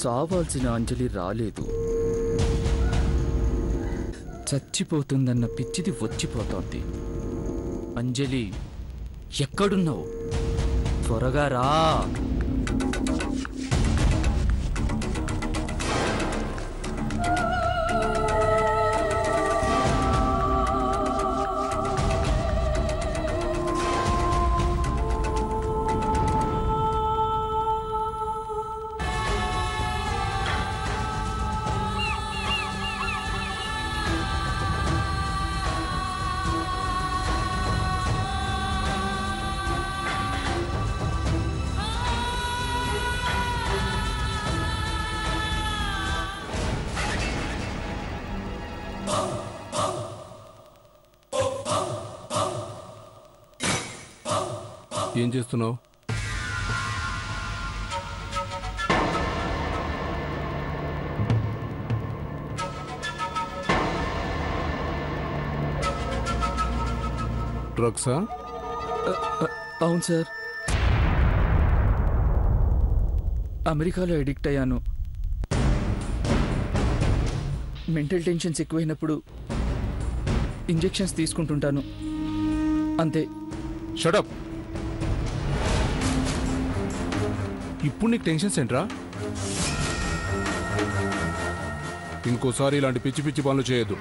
చావాల్సిన అంజలి రాలేదు. చచ్చిపోతుందన్న పిచ్చిది వచ్చిపోతోంది. అంజలి ఎక్కడున్నావు? త్వరగా రా. ఏం చేస్తున్నావు? డ్రగ్సా? అవును సార్, అమెరికాలో ఎడిక్ట్ అయ్యాను. మెంటల్ టెన్షన్స్ ఎక్కువైనప్పుడు ఇంజెక్షన్స్ తీసుకుంటుంటాను, అంతే. షటప్. ఇప్పుడు నీకు టెన్షన్స్ ఏంట్రా? ఇంకోసారి ఇలాంటి పిచ్చి పిచ్చి పనులు చేయొద్దు.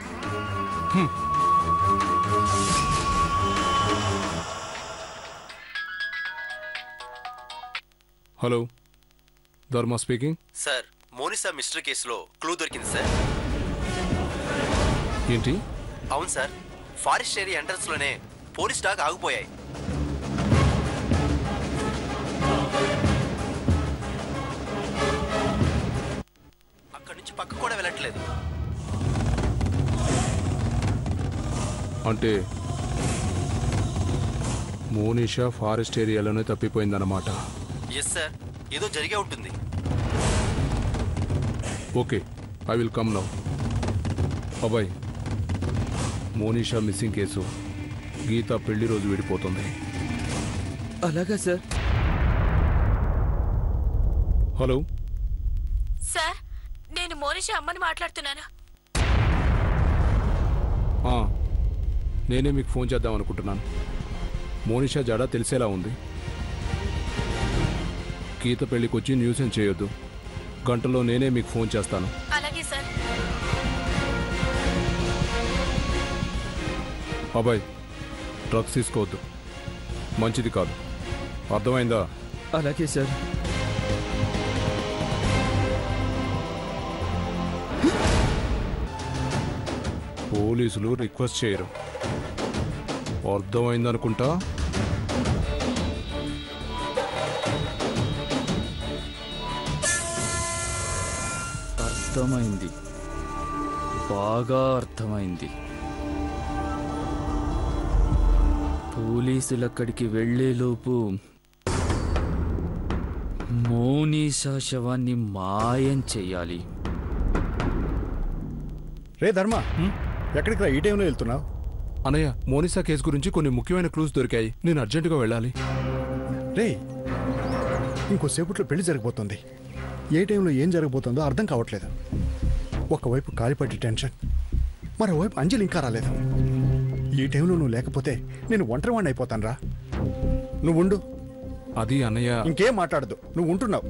హలో, ధర్మ స్పీకింగ్. సార్, మోనిసా మిస్టరీ కేసులో క్లూ దొరికింది సార్. ఏంటి? అవును సార్, ఫారెస్ట్ ఏరియా ఎంట్రన్స్ లోనే పోలీస్ డాగ్ ఆగిపోయాయి. అక్కడి నుంచి పక్క కూడా వెళ్ళట్లేదు. అంటే మోనిషా ఫారెస్ట్ ఏరియాలోనే తప్పిపోయిందన్నమాట. ఎస్ సార్, ఏదో జరిగే ఉంటుంది. Okay, I will come now. అబ్బాయి, మోనిషా మిస్సింగ్ కేసు గీత పెళ్లి రోజు విడిపోతుంది. అలాగా సార్. హలో సార్, నేను మోనిషా అమ్మని మాట్లాడుతున్నాను. నేనే మీకు ఫోన్ చేద్దాం అనుకుంటున్నాను. మోనిషా జాడ తెలిసేలా ఉంది. గీత పెళ్లికి వచ్చి న్యూసెన్స్ చేయొద్దు. గంటలో నేనే మీకు ఫోన్ చేస్తాను. అలాగే సార్. అబ్బాయి, డ్రగ్స్ తీసుకోవద్దు, మంచిది కాదు, అర్థమైందా? అలాగే సార్. పోలీసులు రిక్వెస్ట్ చేయరు, అర్థమైందనుకుంటా. అర్థమైంది, బాగా అర్థమైంది. పోలీసులక్కడికి వెళ్లేలోపు మోనిషా శవాన్ని మాయం చెయ్యాలి. రే ధర్మ, ఎక్కడికి రా? ఈ టైంలో వెళ్తున్నావు? అన్నయ్య, మోనిషా కేసు గురించి కొన్ని ముఖ్యమైన క్లూస్ దొరికాయి. నేను అర్జెంటుగా వెళ్ళాలి. రే, ఇంకోసేపట్లో పెళ్లి జరగబోతుంది. ఏ టైంలో ఏం జరగబోతుందో అర్థం కావట్లేదు. ఒకవైపు కాలిపట్టి టెన్షన్, మరోవైపు అంజలి ఇంకా రాలేదు. ఈ టైంలో నువ్వు లేకపోతే నేను ఒంటరివాణ్ణి అయిపోతాను రా. నువ్వు ఉండు. అది అన్నయ్య. ఇంకేం మాట్లాడదు, నువ్వు ఉంటున్నావు.